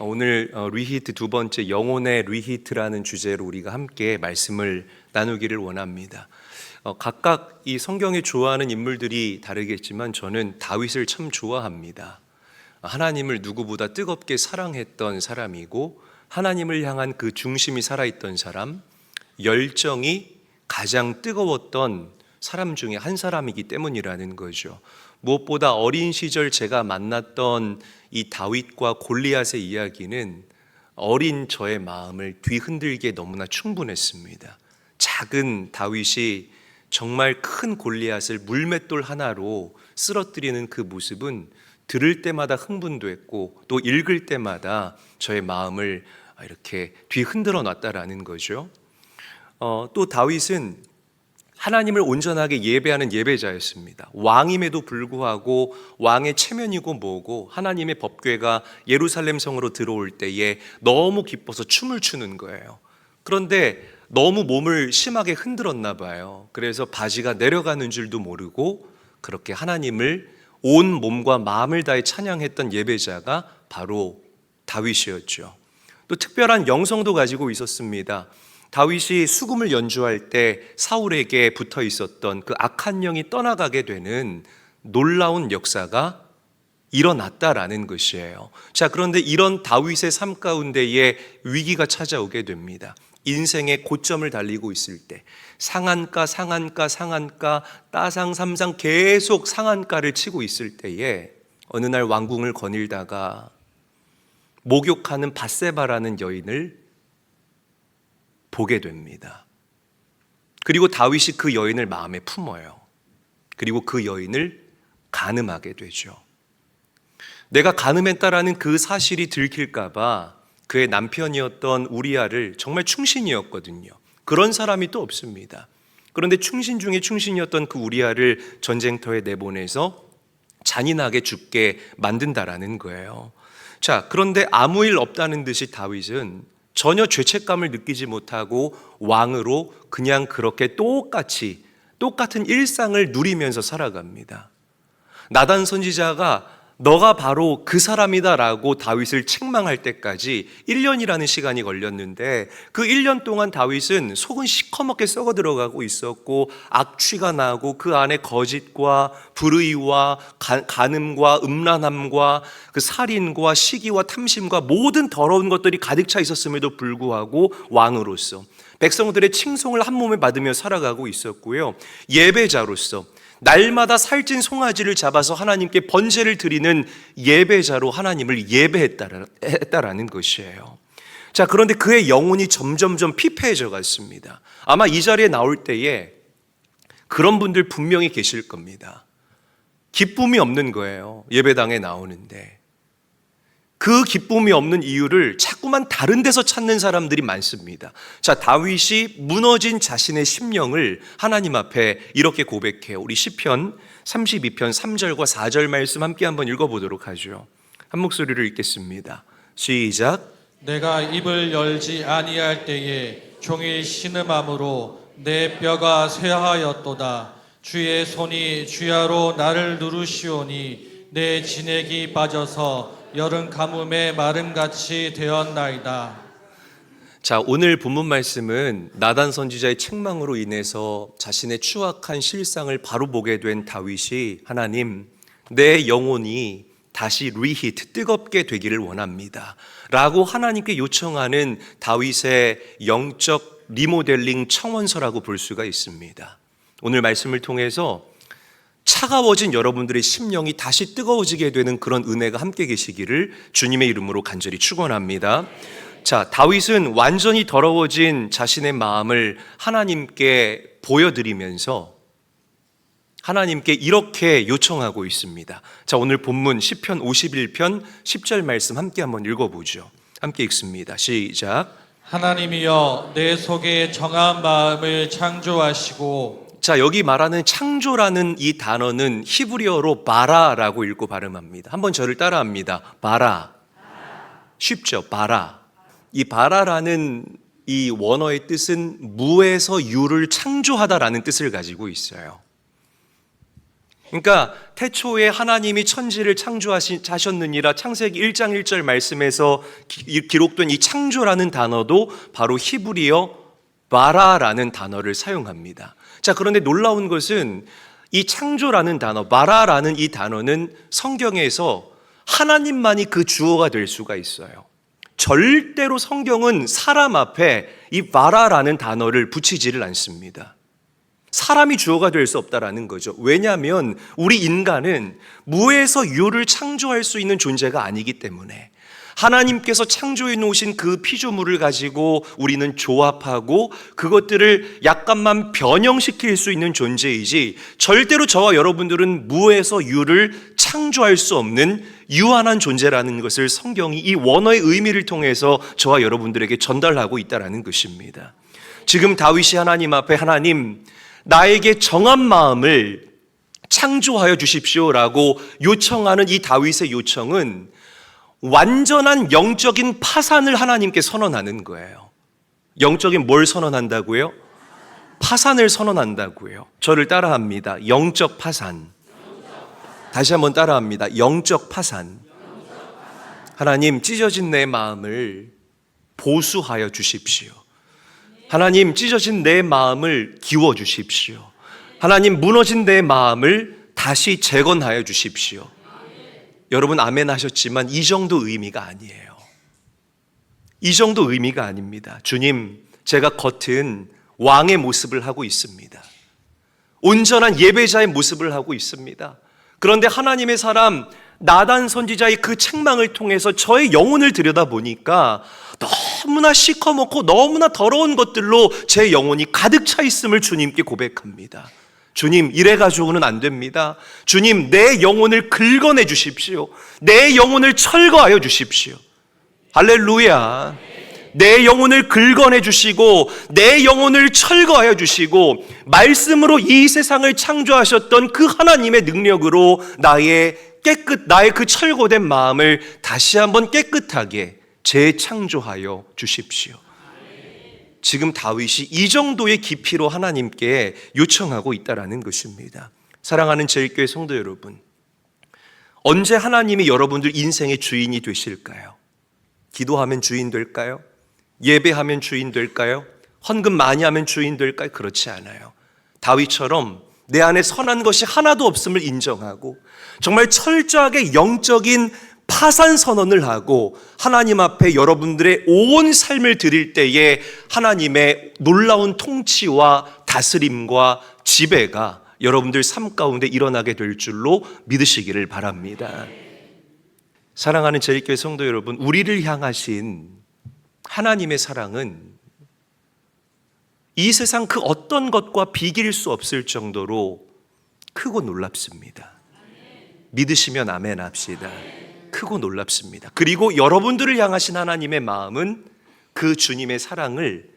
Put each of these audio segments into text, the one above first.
오늘 리히트 두 번째 영혼의 리히트라는 주제로 우리가 함께 말씀을 나누기를 원합니다. 각각 이 성경에 좋아하는 인물들이 다르겠지만 저는 다윗을 참 좋아합니다. 하나님을 누구보다 뜨겁게 사랑했던 사람이고 하나님을 향한 그 중심이 살아있던 사람, 열정이 가장 뜨거웠던 사람 중에 한 사람이기 때문이라는 거죠. 무엇보다 어린 시절 제가 만났던 이 다윗과 골리앗의 이야기는 어린 저의 마음을 뒤흔들기에 너무나 충분했습니다. 작은 다윗이 정말 큰 골리앗을 물맷돌 하나로 쓰러뜨리는 그 모습은 들을 때마다 흥분도 했고 또 읽을 때마다 저의 마음을 이렇게 뒤흔들어 놨다라는 거죠. 또 다윗은 하나님을 온전하게 예배하는 예배자였습니다. 왕임에도 불구하고 왕의 체면이고 뭐고 하나님의 법궤가 예루살렘 성으로 들어올 때에 너무 기뻐서 춤을 추는 거예요. 그런데 너무 몸을 심하게 흔들었나 봐요. 그래서 바지가 내려가는 줄도 모르고 그렇게 하나님을 온 몸과 마음을 다해 찬양했던 예배자가 바로 다윗이었죠. 또 특별한 영성도 가지고 있었습니다. 다윗이 수금을 연주할 때 사울에게 붙어 있었던 그 악한 영이 떠나가게 되는 놀라운 역사가 일어났다라는 것이에요. 자, 그런데 이런 다윗의 삶 가운데에 위기가 찾아오게 됩니다. 인생의 고점을 달리고 있을 때 상한가, 따상, 삼상 계속 상한가를 치고 있을 때에 어느 날 왕궁을 거닐다가 목욕하는 밧세바라는 여인을 보게 됩니다. 그리고 다윗이 그 여인을 마음에 품어요. 그리고 그 여인을 간음하게 되죠. 내가 간음했다라는 그 사실이 들킬까 봐 그의 남편이었던 우리아를 정말 충신이었거든요. 그런 사람이 또 없습니다. 그런데 충신 중에 충신이었던 그 우리아를 전쟁터에 내보내서 잔인하게 죽게 만든다라는 거예요. 자, 그런데 아무 일 없다는 듯이 다윗은 전혀 죄책감을 느끼지 못하고 왕으로 그냥 그렇게 똑같은 일상을 누리면서 살아갑니다. 나단 선지자가 너가 바로 그 사람이다라고 다윗을 책망할 때까지 1년이라는 시간이 걸렸는데 그 1년 동안 다윗은 속은 시커멓게 썩어 들어가고 있었고 악취가 나고 그 안에 거짓과 불의와 간음과 음란함과 그 살인과 시기와 탐심과 모든 더러운 것들이 가득 차 있었음에도 불구하고 왕으로서 백성들의 칭송을 한 몸에 받으며 살아가고 있었고요. 예배자로서 날마다 살찐 송아지를 잡아서 하나님께 번제를 드리는 예배자로 하나님을 예배했다라는 것이에요. 자, 그런데 그의 영혼이 점점점 피폐해져 갔습니다. 아마 이 자리에 나올 때에 그런 분들 분명히 계실 겁니다. 기쁨이 없는 거예요. 예배당에 나오는데. 그 기쁨이 없는 이유를 자꾸만 다른 데서 찾는 사람들이 많습니다. 자, 다윗이 무너진 자신의 심령을 하나님 앞에 이렇게 고백해요. 우리 시편 32편 3절과 4절 말씀 함께 한번 읽어보도록 하죠. 한 목소리로 읽겠습니다. 시작. 내가 입을 열지 아니할 때에 종일 신음함으로 내 뼈가 쇠하였도다. 주의 손이 주야로 나를 누르시오니 내 진액이 빠져서 여름 가뭄에 마름같이 되었나이다. 자, 오늘 본문 말씀은 나단 선지자의 책망으로 인해서 자신의 추악한 실상을 바로 보게 된 다윗이 하나님, 내 영혼이 다시 리히트, 뜨겁게 되기를 원합니다 라고 하나님께 요청하는 다윗의 영적 리모델링 청원서라고 볼 수가 있습니다. 오늘 말씀을 통해서 차가워진 여러분들의 심령이 다시 뜨거워지게 되는 그런 은혜가 함께 계시기를 주님의 이름으로 간절히 축원합니다. 자, 다윗은 완전히 더러워진 자신의 마음을 하나님께 보여드리면서 하나님께 이렇게 요청하고 있습니다. 자, 오늘 본문 시편 51편 10절 말씀 함께 한번 읽어보죠. 함께 읽습니다. 시작. 하나님이여 내 속에 정한 마음을 창조하시고. 자, 여기 말하는 창조라는 이 단어는 히브리어로 바라라고 읽고 발음합니다. 한번 저를 따라합니다. 바라. 쉽죠? 바라. 이 바라라는 이 원어의 뜻은 무에서 유를 창조하다라는 뜻을 가지고 있어요. 그러니까 태초에 하나님이 천지를 창조하셨느니라 창세기 1장 1절 말씀에서 기록된 이 창조라는 단어도 바로 히브리어 바라라는 단어를 사용합니다. 자, 그런데 놀라운 것은 이 창조라는 단어, 바라라는 이 단어는 성경에서 하나님만이 그 주어가 될 수가 있어요. 절대로 성경은 사람 앞에 이 바라라는 단어를 붙이지를 않습니다. 사람이 주어가 될 수 없다라는 거죠. 왜냐하면 우리 인간은 무에서 유를 창조할 수 있는 존재가 아니기 때문에 하나님께서 창조해 놓으신 그 피조물을 가지고 우리는 조합하고 그것들을 약간만 변형시킬 수 있는 존재이지 절대로 저와 여러분들은 무에서 유를 창조할 수 없는 유한한 존재라는 것을 성경이 이 원어의 의미를 통해서 저와 여러분들에게 전달하고 있다는 것입니다. 지금 다윗이 하나님 앞에 하나님 나에게 정한 마음을 창조하여 주십시오라고 요청하는 이 다윗의 요청은 완전한 영적인 파산을 하나님께 선언하는 거예요. 영적인 뭘 선언한다고요? 파산을 선언한다고요. 저를 따라합니다. 영적 파산. 다시 한번 따라합니다. 영적 파산. 하나님, 찢어진 내 마음을 보수하여 주십시오. 하나님, 찢어진 내 마음을 기워 주십시오. 하나님, 무너진 내 마음을 다시 재건하여 주십시오. 여러분 아멘 하셨지만 이 정도 의미가 아니에요. 이 정도 의미가 아닙니다. 주님, 제가 겉은 왕의 모습을 하고 있습니다. 온전한 예배자의 모습을 하고 있습니다. 그런데 하나님의 사람 나단 선지자의 그 책망을 통해서 저의 영혼을 들여다보니까 너무나 시커멓고 너무나 더러운 것들로 제 영혼이 가득 차 있음을 주님께 고백합니다. 주님, 이래가지고는 안 됩니다. 주님, 내 영혼을 긁어내 주십시오. 내 영혼을 철거하여 주십시오. 할렐루야. 내 영혼을 긁어내 주시고 내 영혼을 철거하여 주시고 말씀으로 이 세상을 창조하셨던 그 하나님의 능력으로 나의 그 철거된 마음을 다시 한번 깨끗하게 재창조하여 주십시오. 지금 다윗이 이 정도의 깊이로 하나님께 요청하고 있다는 것입니다. 사랑하는 제일교회 성도 여러분, 언제 하나님이 여러분들 인생의 주인이 되실까요? 기도하면 주인 될까요? 예배하면 주인 될까요? 헌금 많이 하면 주인 될까요? 그렇지 않아요. 다윗처럼 내 안에 선한 것이 하나도 없음을 인정하고 정말 철저하게 영적인 파산 선언을 하고 하나님 앞에 여러분들의 온 삶을 드릴 때에 하나님의 놀라운 통치와 다스림과 지배가 여러분들 삶 가운데 일어나게 될 줄로 믿으시기를 바랍니다. 사랑하는 제일교회 성도 여러분, 우리를 향하신 하나님의 사랑은 이 세상 그 어떤 것과 비길 수 없을 정도로 크고 놀랍습니다. 믿으시면 아멘 합시다. 크고 놀랍습니다. 그리고 여러분들을 향하신 하나님의 마음은 그 주님의 사랑을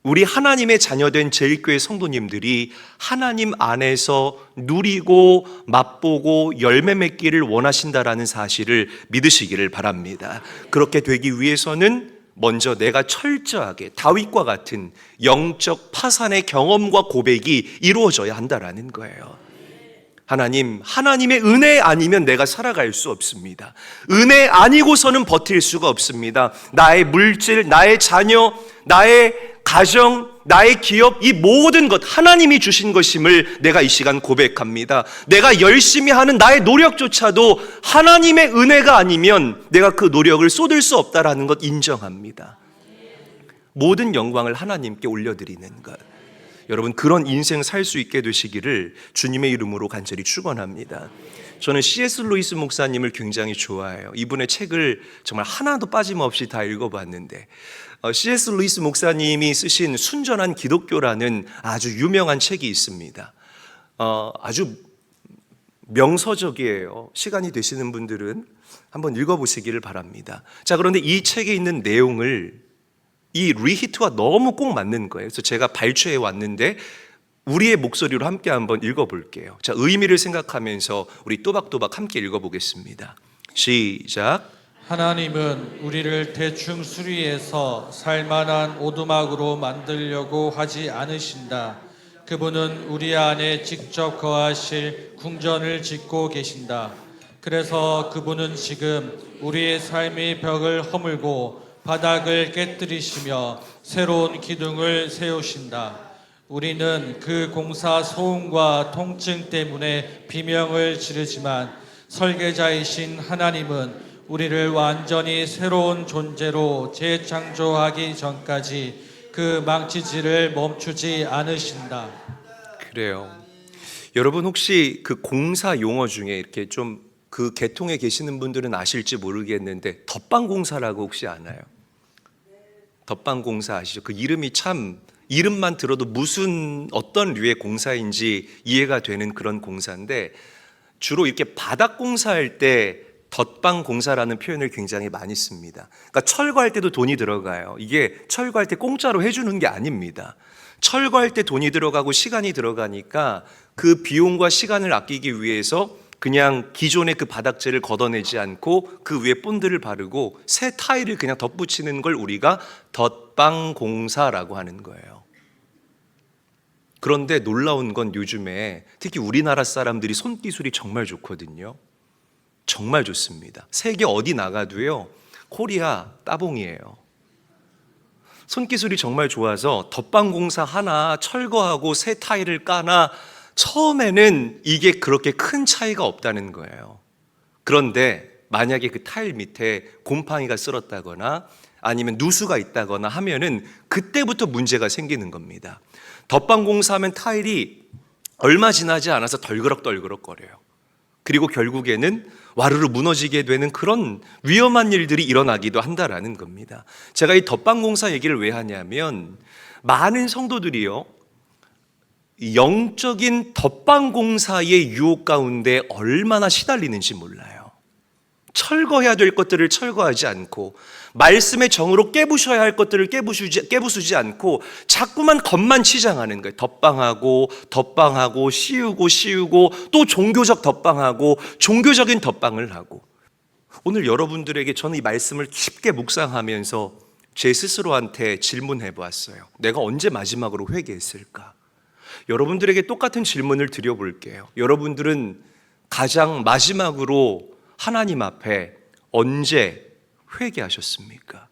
우리 하나님의 자녀된 제일교회 성도님들이 하나님 안에서 누리고 맛보고 열매 맺기를 원하신다라는 사실을 믿으시기를 바랍니다. 그렇게 되기 위해서는 먼저 내가 철저하게 다윗과 같은 영적 파산의 경험과 고백이 이루어져야 한다라는 거예요. 하나님, 하나님의 은혜 아니면 내가 살아갈 수 없습니다. 은혜 아니고서는 버틸 수가 없습니다. 나의 물질, 나의 자녀, 나의 가정, 나의 기업, 이 모든 것 하나님이 주신 것임을 내가 이 시간 고백합니다. 내가 열심히 하는 나의 노력조차도 하나님의 은혜가 아니면 내가 그 노력을 쏟을 수 없다라는 것 인정합니다. 모든 영광을 하나님께 올려드리는 것. 여러분, 그런 인생 살 수 있게 되시기를 주님의 이름으로 간절히 축원합니다. 저는 C.S. 루이스 목사님을 굉장히 좋아해요. 이분의 책을 정말 하나도 빠짐없이 다 읽어봤는데 C.S. 루이스 목사님이 쓰신 순전한 기독교라는 아주 유명한 책이 있습니다. 아주 명서적이에요. 시간이 되시는 분들은 한번 읽어보시기를 바랍니다. 자, 그런데 이 책에 있는 내용을 이 리히트와 너무 꼭 맞는 거예요. 그래서 제가 발췌해 왔는데 우리의 목소리로 함께 한번 읽어볼게요. 자, 의미를 생각하면서 우리 또박또박 함께 읽어보겠습니다. 시작. 하나님은 우리를 대충 수리해서 살만한 오두막으로 만들려고 하지 않으신다. 그분은 우리 안에 직접 거하실 궁전을 짓고 계신다. 그래서 그분은 지금 우리의 삶의 벽을 허물고 바닥을 깨뜨리시며 새로운 기둥을 세우신다. 우리는 그 공사 소음과 통증 때문에 비명을 지르지만 설계자이신 하나님은 우리를 완전히 새로운 존재로 재창조하기 전까지 그 망치질을 멈추지 않으신다. 그래요. 여러분 혹시 그 공사 용어 중에 이렇게 좀 그 계통에 계시는 분들은 아실지 모르겠는데 덧방공사라고 혹시 아나요? 덧방공사 아시죠? 그 이름이 참 이름만 들어도 무슨 어떤 류의 공사인지 이해가 되는 그런 공사인데 주로 이렇게 바닥 공사할 때 덧방공사라는 표현을 굉장히 많이 씁니다. 그러니까 철거할 때도 돈이 들어가요. 이게 철거할 때 공짜로 해주는 게 아닙니다. 철거할 때 돈이 들어가고 시간이 들어가니까 그 비용과 시간을 아끼기 위해서 그냥 기존의 그 바닥재를 걷어내지 않고 그 위에 본드를 바르고 새 타일을 그냥 덧붙이는 걸 우리가 덧방공사라고 하는 거예요. 그런데 놀라운 건 요즘에 특히 우리나라 사람들이 손기술이 정말 좋거든요. 정말 좋습니다. 세계 어디 나가도요, 코리아 따봉이에요. 손기술이 정말 좋아서 덧방공사 하나 철거하고 새 타일을 까나 처음에는 이게 그렇게 큰 차이가 없다는 거예요. 그런데 만약에 그 타일 밑에 곰팡이가 쓸었다거나 아니면 누수가 있다거나 하면은 그때부터 문제가 생기는 겁니다. 덧방공사하면 타일이 얼마 지나지 않아서 덜그럭덜그럭 거려요. 그리고 결국에는 와르르 무너지게 되는 그런 위험한 일들이 일어나기도 한다라는 겁니다. 제가 이 덧방공사 얘기를 왜 하냐면 많은 성도들이요, 영적인 덧방공사의 유혹 가운데 얼마나 시달리는지 몰라요. 철거해야 될 것들을 철거하지 않고 말씀의 정으로 깨부셔야 할 것들을 깨부수지 않고 자꾸만 겉만 치장하는 거예요. 덧방하고 씌우고 또 종교적 덧방하고 종교적인 덧방을 하고. 오늘 여러분들에게 저는 이 말씀을 깊게 묵상하면서 제 스스로한테 질문해 보았어요. 내가 언제 마지막으로 회개했을까? 여러분들에게 똑같은 질문을 드려볼게요. 여러분들은 가장 마지막으로 하나님 앞에 언제 회개하셨습니까?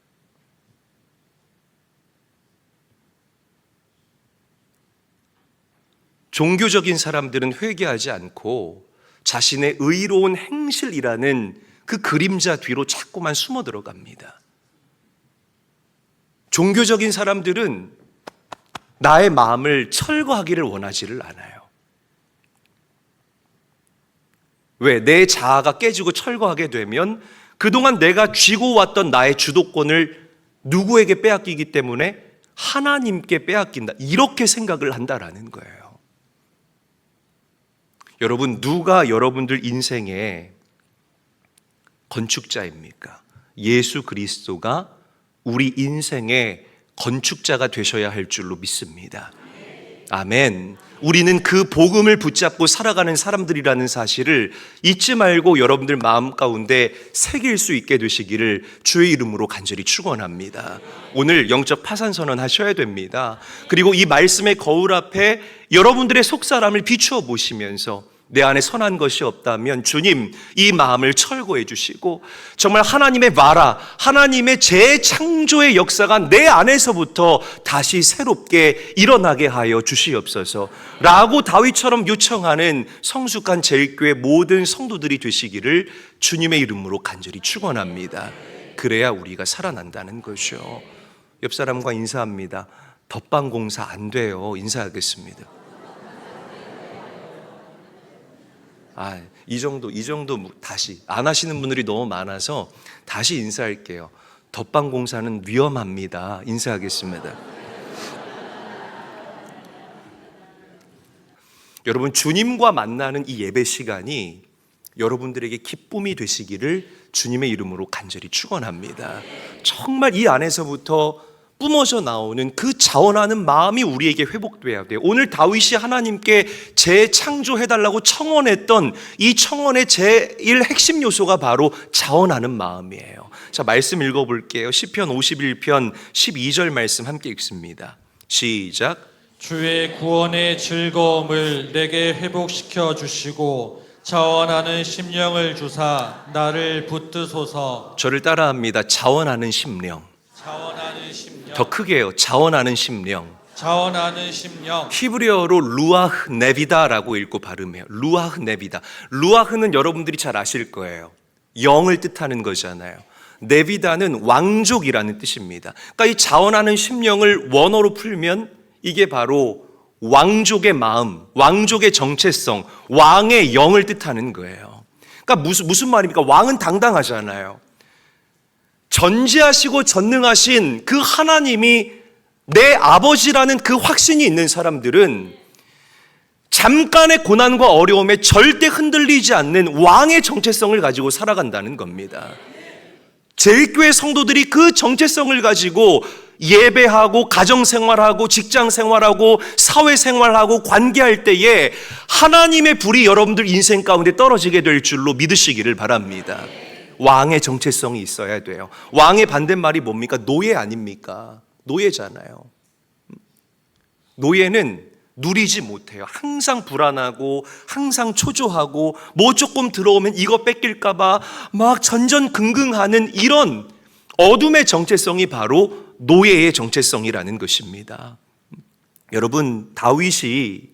종교적인 사람들은 회개하지 않고 자신의 의로운 행실이라는 그 그림자 뒤로 자꾸만 숨어 들어갑니다. 종교적인 사람들은 나의 마음을 철거하기를 원하지를 않아요. 왜? 내 자아가 깨지고 철거하게 되면 그동안 내가 쥐고 왔던 나의 주도권을 누구에게 빼앗기기 때문에 하나님께 빼앗긴다. 이렇게 생각을 한다라는 거예요. 여러분, 누가 여러분들 인생의 건축자입니까? 예수 그리스도가 우리 인생의 건축자가 되셔야 할 줄로 믿습니다. 아멘. 우리는 그 복음을 붙잡고 살아가는 사람들이라는 사실을 잊지 말고 여러분들 마음 가운데 새길 수 있게 되시기를 주의 이름으로 간절히 축원합니다. 오늘 영적 파산 선언하셔야 됩니다. 그리고 이 말씀의 거울 앞에 여러분들의 속사람을 비추어 보시면서 내 안에 선한 것이 없다면 주님 이 마음을 철거해 주시고 정말 하나님의 마라, 하나님의 재창조의 역사가 내 안에서부터 다시 새롭게 일어나게 하여 주시옵소서 라고 다윗처럼 요청하는 성숙한 제일교회 모든 성도들이 되시기를 주님의 이름으로 간절히 축원합니다. 그래야 우리가 살아난다는 거죠. 옆 사람과 인사합니다. 덧방공사 안 돼요. 인사하겠습니다. 이 정도 다시 안 하시는 분들이 너무 많아서 다시 인사할게요. 덧방공사는 위험합니다. 인사하겠습니다. 여러분, 주님과 만나는 이 예배 시간이 여러분들에게 기쁨이 되시기를 주님의 이름으로 간절히 축원합니다. 정말 이 안에서부터 뿜어져 나오는 그 자원하는 마음이 우리에게 회복돼야 돼요. 오늘 다윗이 하나님께 재창조해달라고 청원했던 이 청원의 제일 핵심 요소가 바로 자원하는 마음이에요. 자, 말씀 읽어볼게요. 시편 51편 12절 말씀 함께 읽습니다. 시작. 주의 구원의 즐거움을 내게 회복시켜 주시고 자원하는 심령을 주사 나를 붙드소서. 저를 따라합니다. 자원하는 심령. 자원하는 심령. 더 크게 해요. 자원하는 심령. 자원하는 심령. 히브리어로 루아흐 네비다라고 읽고 발음해요. 루아흐 네비다. 루아흐는 여러분들이 잘 아실 거예요. 영을 뜻하는 거잖아요. 네비다는 왕족이라는 뜻입니다. 그러니까 이 자원하는 심령을 원어로 풀면 이게 바로 왕족의 마음, 왕족의 정체성, 왕의 영을 뜻하는 거예요. 그러니까 무슨 말입니까? 왕은 당당하잖아요. 전지하시고 전능하신 그 하나님이 내 아버지라는 그 확신이 있는 사람들은 잠깐의 고난과 어려움에 절대 흔들리지 않는 왕의 정체성을 가지고 살아간다는 겁니다. 제일교회 성도들이 그 정체성을 가지고 예배하고 가정생활하고 직장생활하고 사회생활하고 관계할 때에 하나님의 불이 여러분들 인생 가운데 떨어지게 될 줄로 믿으시기를 바랍니다. 왕의 정체성이 있어야 돼요. 왕의 반대말이 뭡니까? 노예 아닙니까? 노예잖아요. 노예는 누리지 못해요. 항상 불안하고 항상 초조하고 뭐 조금 들어오면 이거 뺏길까 봐 막 전전긍긍하는 이런 어둠의 정체성이 바로 노예의 정체성이라는 것입니다. 여러분, 다윗이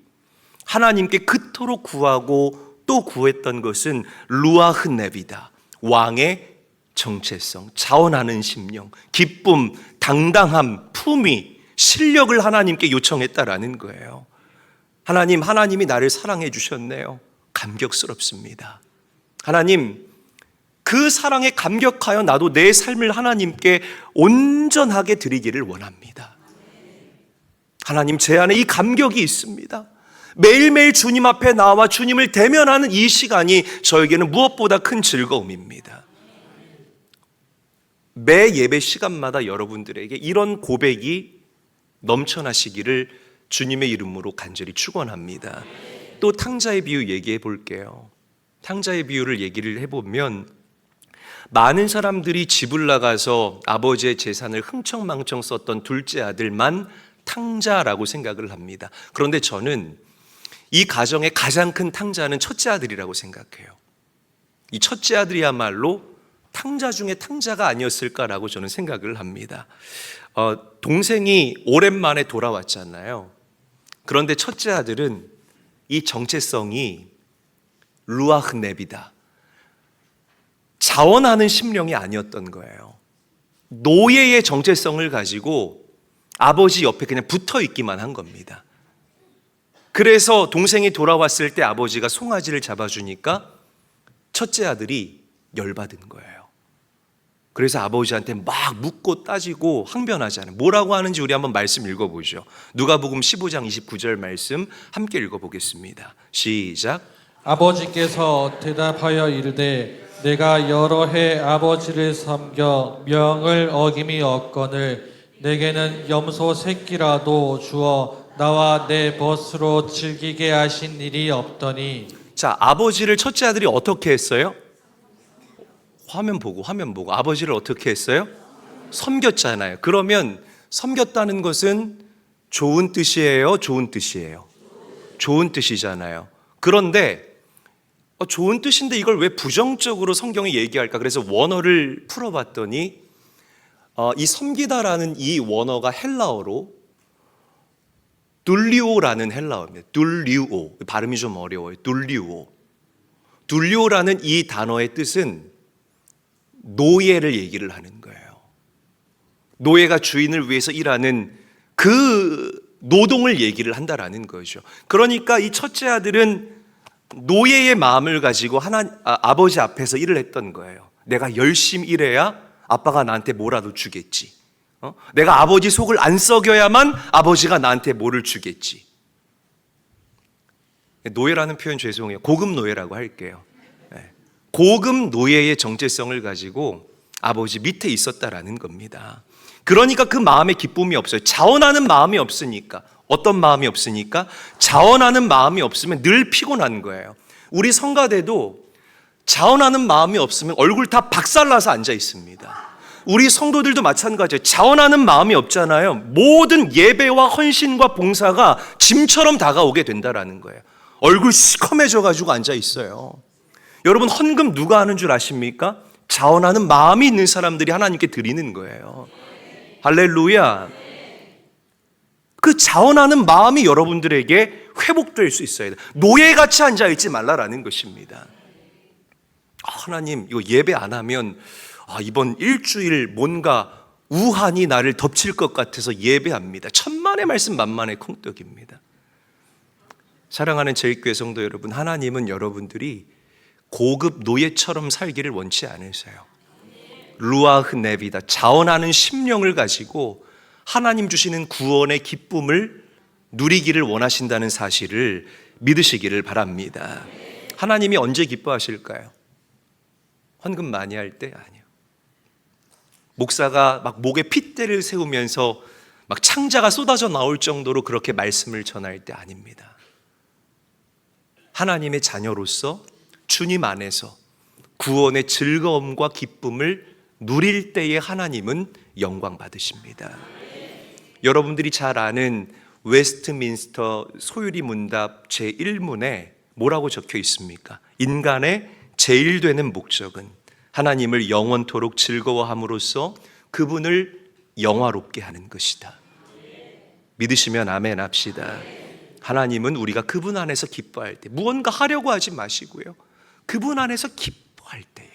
하나님께 그토록 구하고 또 구했던 것은 루아흐 네비다. 왕의 정체성, 자원하는 심령, 기쁨, 당당함, 품위, 실력을 하나님께 요청했다라는 거예요. 하나님이 나를 사랑해 주셨네요. 감격스럽습니다. 하나님, 그 사랑에 감격하여 나도 내 삶을 하나님께 온전하게 드리기를 원합니다. 하나님, 제 안에 이 감격이 있습니다. 매일매일 주님 앞에 나와 주님을 대면하는 이 시간이 저에게는 무엇보다 큰 즐거움입니다. 매 예배 시간마다 여러분들에게 이런 고백이 넘쳐나시기를 주님의 이름으로 간절히 축원합니다. 또 탕자의 비유 얘기해 볼게요. 탕자의 비유를 얘기를 해보면 많은 사람들이 집을 나가서 아버지의 재산을 흥청망청 썼던 둘째 아들만 탕자라고 생각을 합니다. 그런데 저는 이 가정의 가장 큰 탕자는 첫째 아들이라고 생각해요. 이 첫째 아들이야말로 탕자 중에 탕자가 아니었을까라고 저는 생각을 합니다. 동생이 오랜만에 돌아왔잖아요. 그런데 첫째 아들은 이 정체성이 루아흐 네비다, 자원하는 심령이 아니었던 거예요. 노예의 정체성을 가지고 아버지 옆에 그냥 붙어 있기만 한 겁니다. 그래서 동생이 돌아왔을 때 아버지가 송아지를 잡아주니까 첫째 아들이 열받은 거예요. 그래서 아버지한테 막 묻고 따지고 항변하잖아요. 뭐라고 하는지 우리 한번 말씀 읽어보죠. 누가복음 15장 29절 말씀 함께 읽어보겠습니다. 시작. 아버지께서 대답하여 이르되 내가 여러 해 아버지를 섬겨 명을 어김이 없거늘 내게는 염소 새끼라도 주어 나와 내 벗으로 즐기게 하신 일이 없더니. 자, 아버지를 첫째 아들이 어떻게 했어요? 화면 보고 아버지를 어떻게 했어요? 섬겼잖아요. 그러면 섬겼다는 것은 좋은 뜻이에요? 좋은 뜻이에요? 좋은 뜻이잖아요. 그런데 좋은 뜻인데 이걸 왜 부정적으로 성경이 얘기할까? 그래서 원어를 풀어봤더니 이 섬기다라는 이 원어가 헬라어로 둘리오라는 헬라어입니다. 둘리오. 발음이 좀 어려워요. 둘리오. 둘리오라는 이 단어의 뜻은 노예를 얘기를 하는 거예요. 노예가 주인을 위해서 일하는 그 노동을 얘기를 한다라는 거죠. 그러니까 이 첫째 아들은 노예의 마음을 가지고 아버지 앞에서 일을 했던 거예요. 내가 열심히 일해야 아빠가 나한테 뭐라도 주겠지. 내가 아버지 속을 안 썩여야만 아버지가 나한테 뭐를 주겠지. 노예라는 표현 죄송해요. 고급 노예라고 할게요. 고급 노예의 정체성을 가지고 아버지 밑에 있었다라는 겁니다. 그러니까 그 마음에 기쁨이 없어요. 자원하는 마음이 없으니까. 어떤 마음이 없으니까? 자원하는 마음이 없으면 늘 피곤한 거예요. 우리 성가대도 자원하는 마음이 없으면 얼굴 다 박살나서 앉아 있습니다. 우리 성도들도 마찬가지예요. 자원하는 마음이 없잖아요. 모든 예배와 헌신과 봉사가 짐처럼 다가오게 된다라는 거예요. 얼굴 시커매져 가지고 앉아 있어요. 여러분, 헌금 누가 하는 줄 아십니까? 자원하는 마음이 있는 사람들이 하나님께 드리는 거예요. 할렐루야. 그 자원하는 마음이 여러분들에게 회복될 수 있어야 돼요. 노예같이 앉아 있지 말라라는 것입니다. 하나님, 이거 예배 안 하면 이번 일주일 뭔가 우한이 나를 덮칠 것 같아서 예배합니다. 천만의 말씀 만만의 콩떡입니다. 사랑하는 제일교회 성도 여러분, 하나님은 여러분들이 고급 노예처럼 살기를 원치 않으세요. 루아흐 네비다, 자원하는 심령을 가지고 하나님 주시는 구원의 기쁨을 누리기를 원하신다는 사실을 믿으시기를 바랍니다. 하나님이 언제 기뻐하실까요? 헌금 많이 할 때? 아니요. 목사가 막 목에 핏대를 세우면서 막 창자가 쏟아져 나올 정도로 그렇게 말씀을 전할 때? 아닙니다. 하나님의 자녀로서 주님 안에서 구원의 즐거움과 기쁨을 누릴 때에 하나님은 영광 받으십니다. 여러분들이 잘 아는 웨스트민스터 소유리 문답 제1문에 뭐라고 적혀 있습니까? 인간의 제일 되는 목적은 하나님을 영원토록 즐거워함으로써 그분을 영화롭게 하는 것이다. 믿으시면 아멘 합시다. 하나님은 우리가 그분 안에서 기뻐할 때, 무언가 하려고 하지 마시고요, 그분 안에서 기뻐할 때에,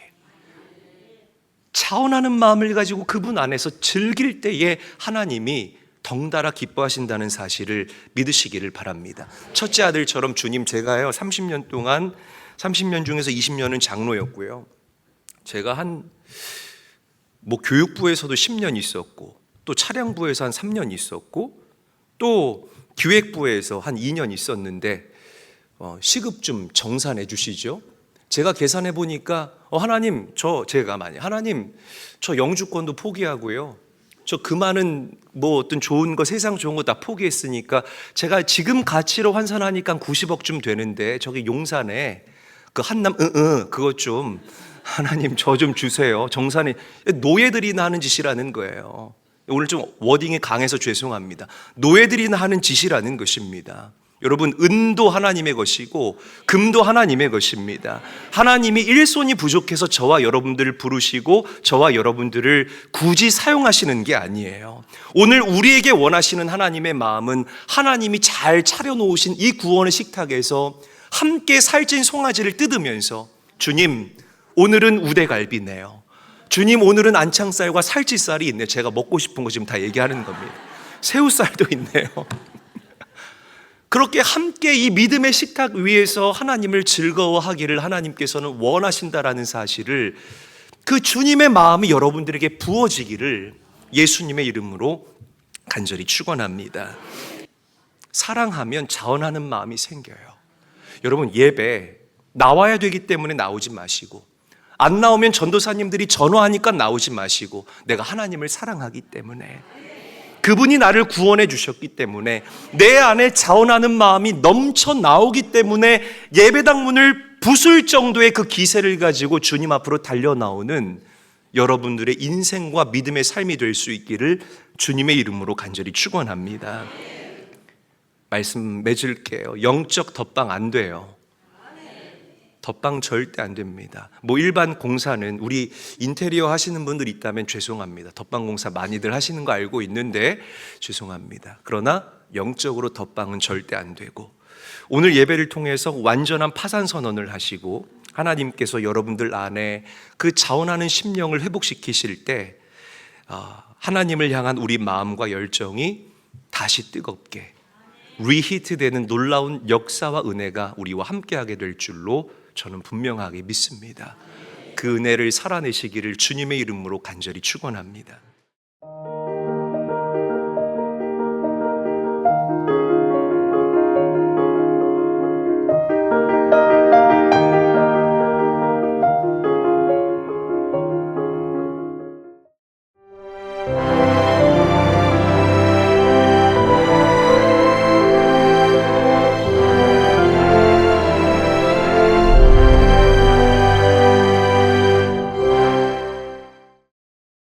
자원하는 마음을 가지고 그분 안에서 즐길 때에 하나님이 덩달아 기뻐하신다는 사실을 믿으시기를 바랍니다. 첫째 아들처럼 주님, 제가요 30년 동안, 30년 중에서 20년은 장로였고요, 제가 교육부에서도 10년 있었고, 또 차량부에서 한 3년 있었고, 또 기획부에서 한 2년 있었는데 시급 좀 정산해 주시죠. 제가 계산해 보니까 하나님, 하나님, 저 영주권도 포기하고요, 저 그 많은 어떤 좋은 거, 세상 좋은 거 다 포기했으니까 제가 지금 가치로 환산하니까 90억쯤 되는데 저기 용산에 그 한남 그것 좀 하나님 저 좀 주세요. 정산이 노예들이나 하는 짓이라는 거예요. 오늘 좀 워딩이 강해서 죄송합니다. 노예들이나 하는 짓이라는 것입니다. 여러분, 은도 하나님의 것이고 금도 하나님의 것입니다. 하나님이 일손이 부족해서 저와 여러분들을 부르시고 저와 여러분들을 굳이 사용하시는 게 아니에요. 오늘 우리에게 원하시는 하나님의 마음은 하나님이 잘 차려놓으신 이 구원의 식탁에서 함께 살찐 송아지를 뜯으면서, 주님 오늘은 우대갈비네요, 주님 오늘은 안창살과 살치살이 있네요, 제가 먹고 싶은 거 지금 다 얘기하는 겁니다, 새우살도 있네요. 그렇게 함께 이 믿음의 식탁 위에서 하나님을 즐거워하기를 하나님께서는 원하신다라는 사실을, 그 주님의 마음이 여러분들에게 부어지기를 예수님의 이름으로 간절히 축원합니다. 사랑하면 자원하는 마음이 생겨요. 여러분, 예배 나와야 되기 때문에 나오지 마시고, 안 나오면 전도사님들이 전화하니까 나오지 마시고, 내가 하나님을 사랑하기 때문에, 그분이 나를 구원해 주셨기 때문에, 내 안에 자원하는 마음이 넘쳐 나오기 때문에 예배당 문을 부술 정도의 그 기세를 가지고 주님 앞으로 달려 나오는 여러분들의 인생과 믿음의 삶이 될 수 있기를 주님의 이름으로 간절히 축원합니다. 말씀 맺을게요. 영적 덧방 안 돼요. 덧방 절대 안 됩니다. 일반 공사는, 우리 인테리어 하시는 분들 있다면 죄송합니다. 덧방 공사 많이들 하시는 거 알고 있는데 죄송합니다. 그러나 영적으로 덧방은 절대 안 되고, 오늘 예배를 통해서 완전한 파산 선언을 하시고 하나님께서 여러분들 안에 그 자원하는 심령을 회복시키실 때 하나님을 향한 우리 마음과 열정이 다시 뜨겁게 리히트되는 놀라운 역사와 은혜가 우리와 함께하게 될 줄로 저는 분명하게 믿습니다. 그 은혜를 살아내시기를 주님의 이름으로 간절히 축원합니다.